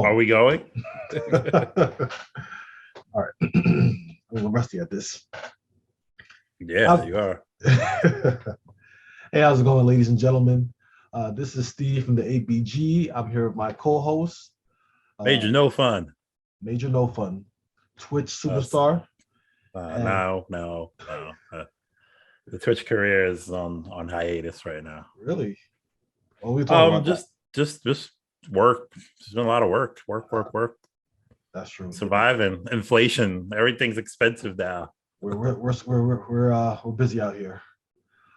Are we going? All right. I'm a little rusty at this. Yeah, you are. Hey, how's it going, ladies and gentlemen? This is Steve from the 8BG. I'm here with my co-host. Major No Fun. Major No Fun. Twitch superstar. No. The Twitch career is on hiatus right now. Really? What are we talking about? Just work. There's been a lot of work. Work. That's true. Surviving, inflation, everything's expensive now. We're busy out here.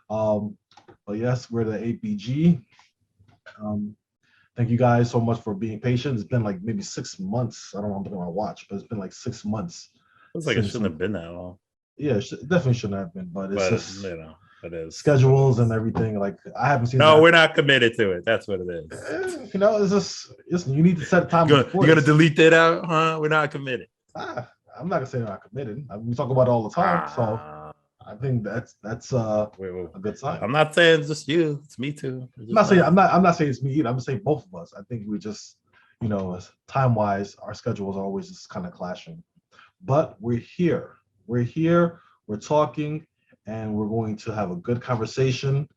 But yes, we're the 8BG. Thank you guys so much for being patient. It's been like maybe 6 months. I don't know if I'm going to watch, but it's been like 6 months. Looks like it shouldn't have been that long. Yeah, it definitely shouldn't have been, but it's just it is schedules and everything. Like I haven't seen. No, we're not committed to it. That's what it is. It's just you need to set time. You're gonna delete that out, huh? We're not committed. I'm not gonna say we're not committed. We talk about it all the time, so I think that's a good sign. I'm not saying it's just you. It's me too. I'm not saying it's me either. I'm just saying both of us. I think we just time wise, our schedules are always just kind of clashing. But we're here. We're talking, and we're going to have a good conversation.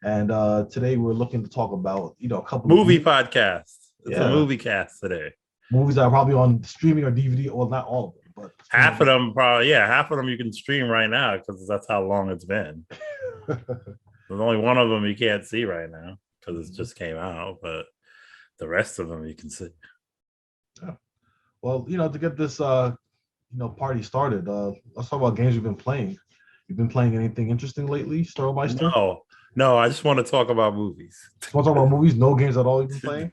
And today we're looking to talk about a couple movie podcasts. It's a movie cast today. Movies that are probably on streaming or DVD, or not all of them, but half of them probably. Yeah, half of them you can stream right now because that's how long it's been. There's only one of them you can't see right now because it just came out, but the rest of them you can see. Yeah. Well, to get this party started, let's talk about games you've been playing. You've been playing anything interesting lately, Starmeister? No, I just want to talk about movies. Want to talk about movies? No games at all you've been playing?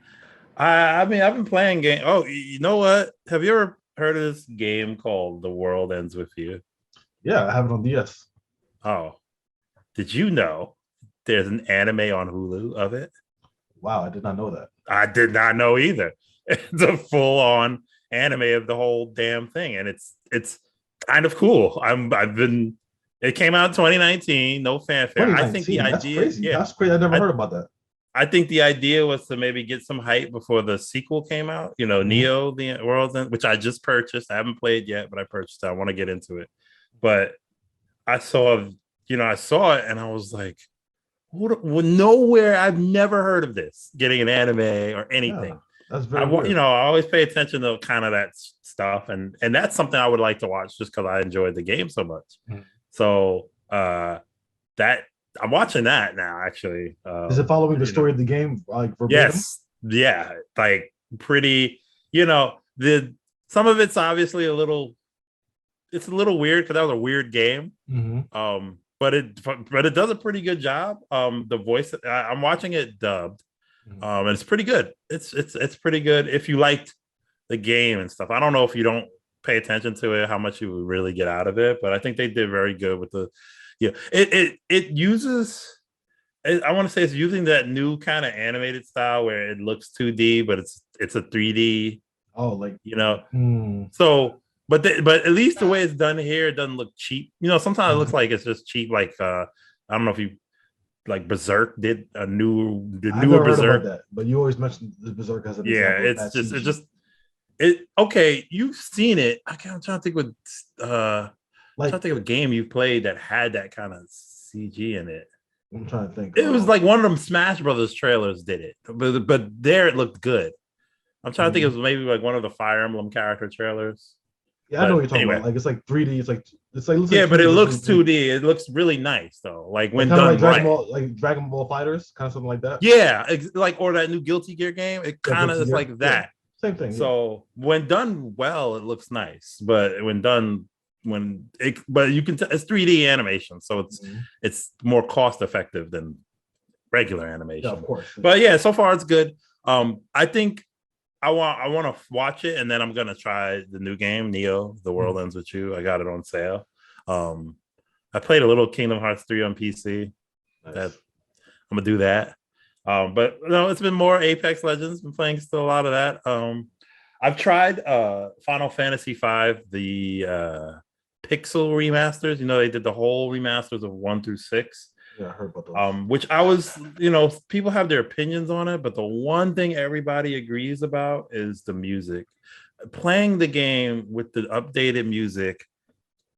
I mean, I've been playing games. Oh, you know what? Have you ever heard of this game called The World Ends With You? Yeah, I have it on DS. Oh, did you know there's an anime on Hulu of it? Wow, I did not know that. I did not know either. It's a full-on anime of the whole damn thing, and it's kind of cool. It came out in 2019, no fanfare. I think the idea, that's crazy. I never heard about that. I think the idea was to maybe get some hype before the sequel came out. Neo, the World's End, which I just purchased. I haven't played yet, but I purchased it. I want to get into it. But I saw it and I was like, nowhere. I've never heard of this getting an anime or anything. Yeah, that's very weird. I always pay attention to kind of that stuff, and that's something I would like to watch just because I enjoyed the game so much. So that I'm watching that now. Actually, is it following the story of the game like verbatim? Yes, yeah, like pretty. Some of it's obviously it's a little weird because that was a weird game. Mm-hmm. But it does a pretty good job. The voice I'm watching it dubbed, and it's pretty good. It's pretty good if you liked the game and stuff. I don't know if you don't pay attention to it, how much you would really get out of it, but I think they did very good with it uses. I want to say it's using that new kind of animated style where it looks 2D, but it's a 3D. Oh, So. But at least the way it's done here, it doesn't look cheap. Sometimes it looks like it's just cheap. Like I don't know if you like Berserk did the newer Berserk. That, but you always mention the Berserk as an example. Okay. You've seen it. I'm trying to think I'm trying to think of a game you played that had that kind of CG in it. I'm trying to think. It was like one of them Smash Brothers trailers did it, but there it looked good. I'm trying to think it was maybe like one of the Fire Emblem character trailers. Yeah, I know what you're talking about. Like it's like 3D. It's like but it looks 2D. It looks really nice though. Like when done like Dragon Ball Fighters, kind of something like that. Yeah, or that new Guilty Gear game. It kind of is like that. Yeah. Same thing. So when done well, it looks nice. But when done, but you can it's 3D animation, so it's more cost effective than regular animation. Yeah, of course. But yeah, so far it's good. I think. I want to watch it, and then I'm gonna try the new game, Neo: The World Ends With You. I got it on sale. I played a little Kingdom Hearts 3 on PC. Nice. I'm gonna do that. But no, it's been more Apex Legends. Been playing still a lot of that. I've tried Final Fantasy V, the Pixel remasters. They did the whole remasters of 1 through 6. Yeah, I heard about those. Which I was, people have their opinions on it, but the one thing everybody agrees about is the music. Playing the game with the updated music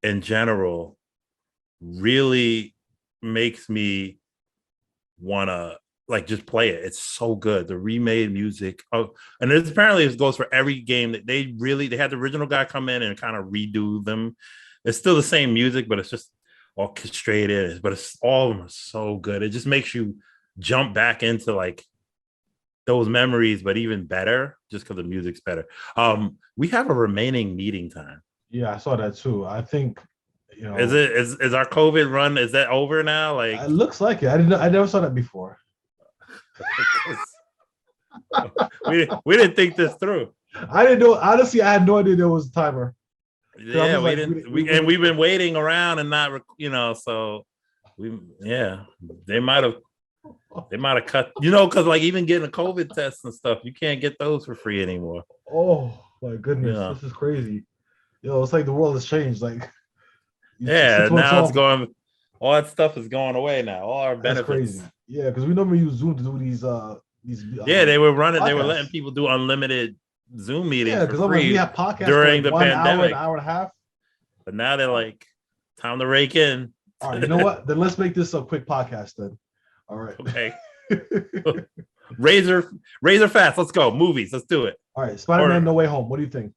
in general really makes me want to like just play it. It's so good. The remade music. Oh, and it's apparently it goes for every game that they had the original guy come in and kind of redo them. It's still the same music, but it's just orchestrated. But it's all of them are so good. It just makes you jump back into like those memories, but even better, just because the music's better. We have a remaining meeting time. Yeah, I saw that too. I think Is our COVID run, is that over now? Like it looks like it. I never saw that before. we didn't think this through. I didn't know. Honestly, I had no idea there was a timer. Yeah, we didn't. We've been waiting around and not, so they might have cut, because like even getting a COVID test and stuff, you can't get those for free anymore. Oh my goodness, This is crazy. It's like the world has changed. Like, now it's going. All that stuff is going away now. All our benefits. That's crazy. Yeah, because we normally use Zoom to do these. They were running. Podcasts. They were letting people do unlimited Zoom meetings for free we have podcasts during the An pandemic, hour and a half. But now they're like, time to rake in. All right, you know what? Then let's make this a quick podcast then. All right. Okay. razor fast. Let's go. Movies. Let's do it. All right. Spider-Man: No Way Home. What do you think?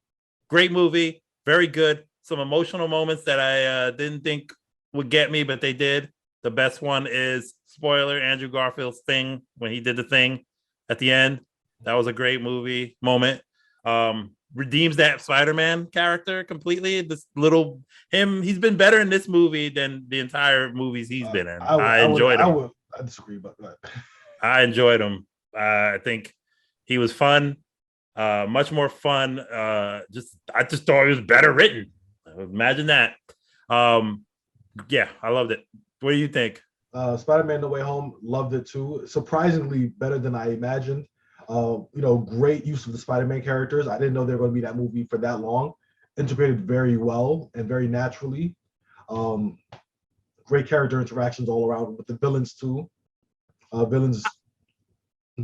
Great movie. Very good. Some emotional moments that I didn't think would get me, but they did. The best one is, spoiler, Andrew Garfield's thing when he did the thing at the end. That was a great movie moment. Redeems that Spider-Man character completely. This little he's been better in this movie than the entire movies he's been in. I enjoyed him. I disagree about that. I enjoyed him. I think he was fun. Much more fun. I just thought it was better written. Imagine that. Yeah, I loved it. What do you think? Spider-Man: No Way Home, loved it too. Surprisingly better than I imagined. Great use of the Spider-Man characters. I didn't know they were going to be that movie for that long. Integrated very well and very naturally. Great character interactions all around with the villains too. Villains.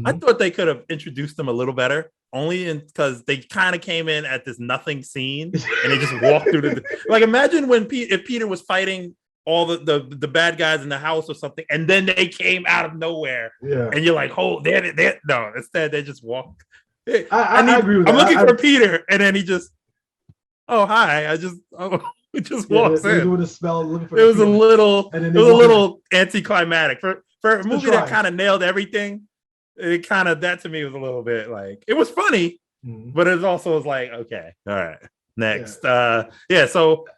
I thought they could have introduced them a little better, only because they kind of came in at this nothing scene and they just walked through the. Like, imagine if Peter was fighting all the bad guys in the house or something, and then they came out of nowhere. Yeah. And you're like, oh, no. Instead, they just walk. I agree with that. I'm looking for Peter, and then he just, oh hi, he just walks in. Doing a spell, looking for it was a little anticlimactic for a movie that kind of nailed everything. It kind of, that to me was a little bit like, it was funny, but it also was like, okay, all right, next. So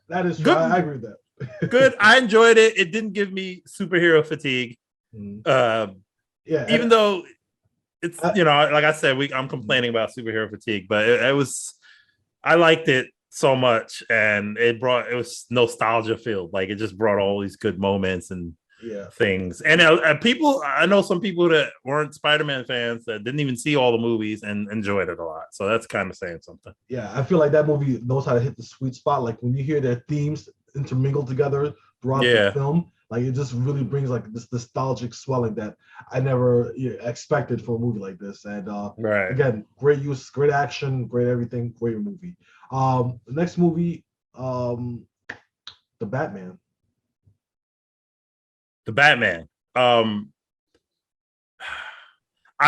that is true. Good. I agree with that. Good. I enjoyed it. It didn't give me superhero fatigue. Even though it's, like I said, I'm complaining about superhero fatigue, but it was, I liked it so much, and it was nostalgia filled. Like, it just brought all these good moments and things. And I know some people that weren't Spider-Man fans that didn't even see all the movies and enjoyed it a lot. So that's kind of saying something. Yeah, I feel like that movie knows how to hit the sweet spot. Like, when you hear their themes intermingled together throughout the film, like, it just really brings like this nostalgic swelling that I never expected for a movie like this. And again, great use, great action, great everything, great movie. The next movie, The Batman. The Batman. I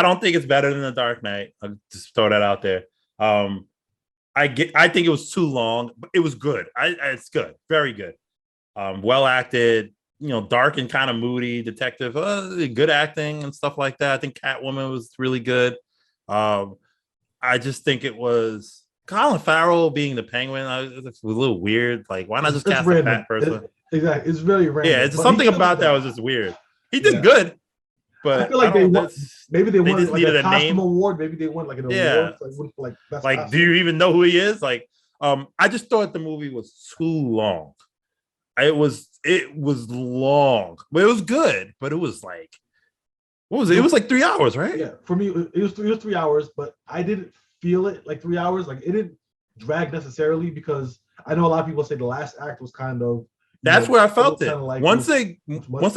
don't think it's better than The Dark Knight. I'll just throw that out there. I think it was too long, but it was good. It's good, very good. Well acted, dark and kind of moody detective. Good acting and stuff like that. I think Catwoman was really good. I just think it was Colin Farrell being the Penguin. It was a little weird. Like, why not just cast a fat person? Exactly, it's really random. Yeah, it's something about that was just weird. He did good. But I feel like maybe they won just like a costume award. Maybe they won like an award. Like, do you even know who he is? Like, I just thought the movie was too long. It was long, but it was good. But it was like, what was it? It was like 3 hours, right? Yeah, for me, it was 3 hours, but I didn't feel it like 3 hours. Like, it didn't drag necessarily, because I know a lot of people say the last act was kind of. That's where I felt it. Like, once they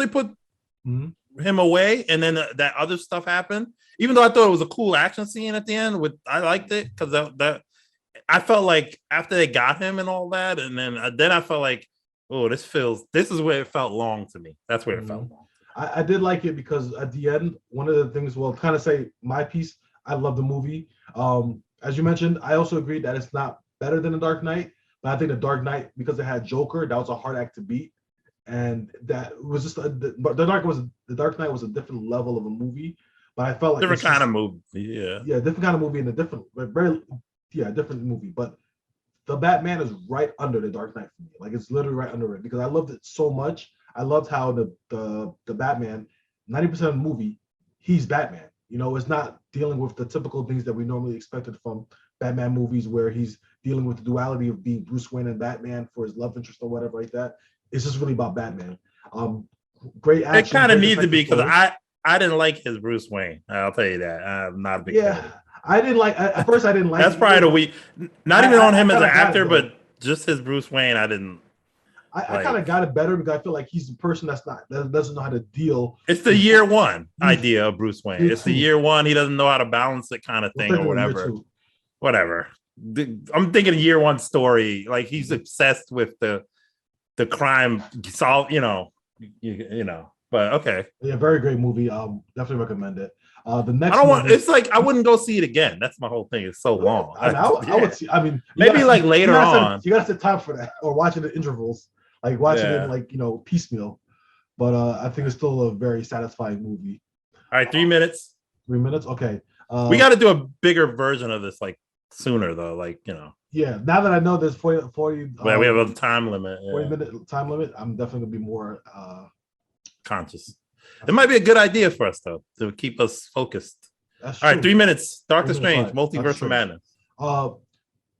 put him away, and then that other stuff happened. Even though I thought it was a cool action scene at the end, I liked it because that I felt like after they got him and all that, and then I felt like, oh, this is where it felt long to me. That's where it felt long. I did like it because at the end, one of the things, well, kind of say my piece, I love the movie. As you mentioned, I also agree that it's not better than The Dark Knight, but I think The Dark Knight, because it had Joker, that was a hard act to beat. And that was just The Dark Knight was a different level of a movie, but I felt like different kind of movie, different kind of movie and a different, different movie. But the Batman is right under The Dark Knight for me. Like it's literally right under it because I loved it so much. I loved how the Batman, 90% of the movie, he's Batman. You know, it's not dealing with the typical things that we normally expected from Batman movies, where he's dealing with the duality of being Bruce Wayne and Batman for his love interest or whatever like that. It's just really about Batman. Great action. It kind of needs to be because I didn't like his Bruce Wayne. I'll tell you that. I'm not a big fan. I didn't like at first. I didn't like. That's probably the weak. Not even on him as an actor, but just his Bruce Wayne. I didn't. I kind of got it better because I feel like he's the person that doesn't know how to deal. It's the year one idea of Bruce Wayne. It's the year one. He doesn't know how to balance it, kind of thing, or whatever. Whatever. I'm thinking year one story. Like he's obsessed with the crime solve. You know. But okay. Yeah, very great movie. Definitely recommend it. The next it's like I wouldn't go see it again. That's my whole thing. It's so long. I would see. I mean, maybe like later on. You gotta set time for that, or watch it in intervals, like watching it like piecemeal. But I think it's still a very satisfying movie. All right, 3 minutes. 3 minutes. Okay. We got to do a bigger version of this, like sooner though. Like Yeah. Now that I know there's 40 we have a time limit. 40-minute time limit. I'm definitely gonna be more conscious. It might be a good idea for us though to keep us focused. All right, 3 minutes. Doctor Strange, Multiverse of Madness.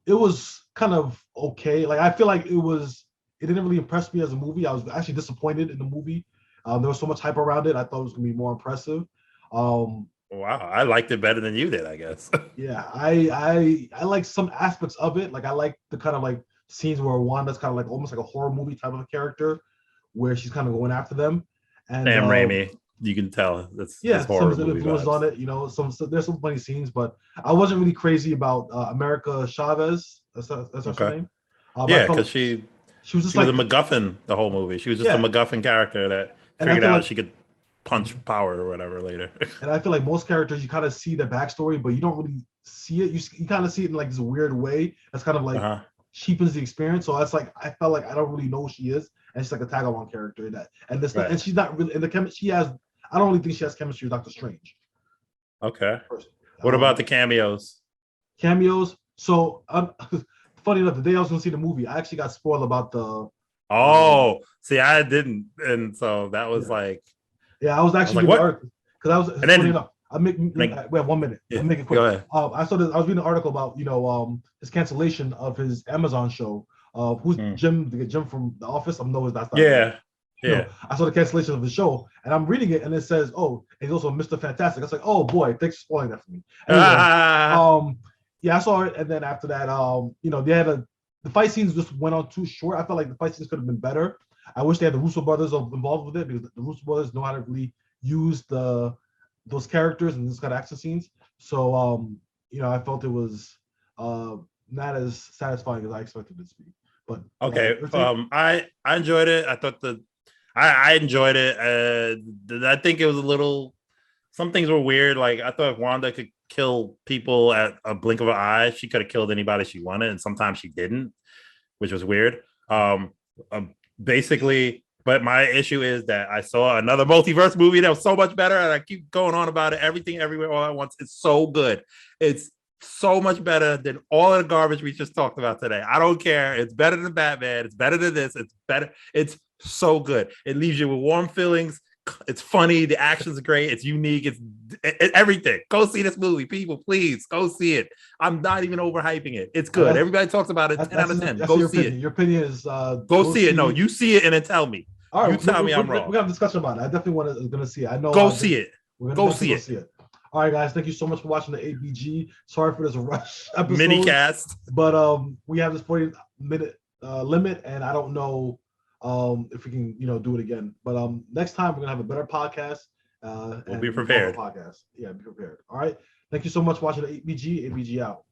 It was kind of okay. Like I feel like it didn't really impress me as a movie. I was actually disappointed in the movie. There was so much hype around it. I thought it was gonna be more impressive. Wow, I liked it better than you did, I guess. Yeah, I like some aspects of it. Like I like the kind of like scenes where Wanda's kind of like almost like a horror movie type of a character, where she's kind of going after them. And Sam Raimi, you can tell that's horror some influence on it. There's some funny scenes, but I wasn't really crazy about America Chavez. That's her name. Because she was a MacGuffin the whole movie. She was just a MacGuffin character that figured out she could punch power or whatever later. And I feel like most characters, you kind of see the backstory, but you don't really see it. You kind of see it in like this weird way. That's kind of like cheapens the experience. So that's like I felt like I don't really know who she is. And she's like a tag along character in that, and she's not really in the chemistry. She has. I don't really think she has chemistry with Doctor Strange. Okay. What about the cameos? Cameos. So, funny enough, the day I was going to see the movie, I actually got spoiled about the. Oh, see, I didn't, and so that was like. Yeah, I was actually reading the article because I was. And then, enough. We have 1 minute. Yeah, I'll make it quick. Go ahead. I was reading an article about his cancellation of his Amazon show. Who's Jim from The Office? I know his last name. Yeah. I saw the cancellation of the show, and I'm reading it, and it says, "Oh, he's also Mr. Fantastic." I was like, "Oh boy, thanks for spoiling that for me." Anyway, I saw it, and then after that, they had the fight scenes just went on too short. I felt like the fight scenes could have been better. I wish they had the Russo brothers involved with it because the Russo brothers know how to really use those characters and this kind of action scenes. So, I felt it was not as satisfying as I expected it to be. But okay, I enjoyed it. I thought I enjoyed it. I think it was a little. Some things were weird. Like I thought if Wanda could kill people at a blink of an eye, she could have killed anybody she wanted, and sometimes she didn't, which was weird. Basically, but my issue is that I saw another multiverse movie that was so much better, and I keep going on about it. Everything, everywhere, all at once. It's so good. It's so much better than all of the garbage we just talked about today. I don't care. It's better than Batman. It's better than this. It's better. It's so good. It leaves you with warm feelings. It's funny. The action's great. It's unique. It's everything. Go see this movie, people. Please go see it. I'm not even overhyping it. It's good. Everybody talks about it. 10 out of 10. Go see it. Your opinion is go see it. No, you see it and then tell me. All right, you tell me I'm wrong. We have a discussion about it. I definitely going to see it. I know. Go see it. Go see it. All right, guys. Thank you so much for watching the 8BG. Sorry for this rush episode. Mini cast. But we have this 40-minute limit, and I don't know if we can, do it again. But next time we're gonna have a better podcast. We'll And be prepared. Podcast. Yeah, be prepared. All right. Thank you so much for watching the 8BG. 8BG out.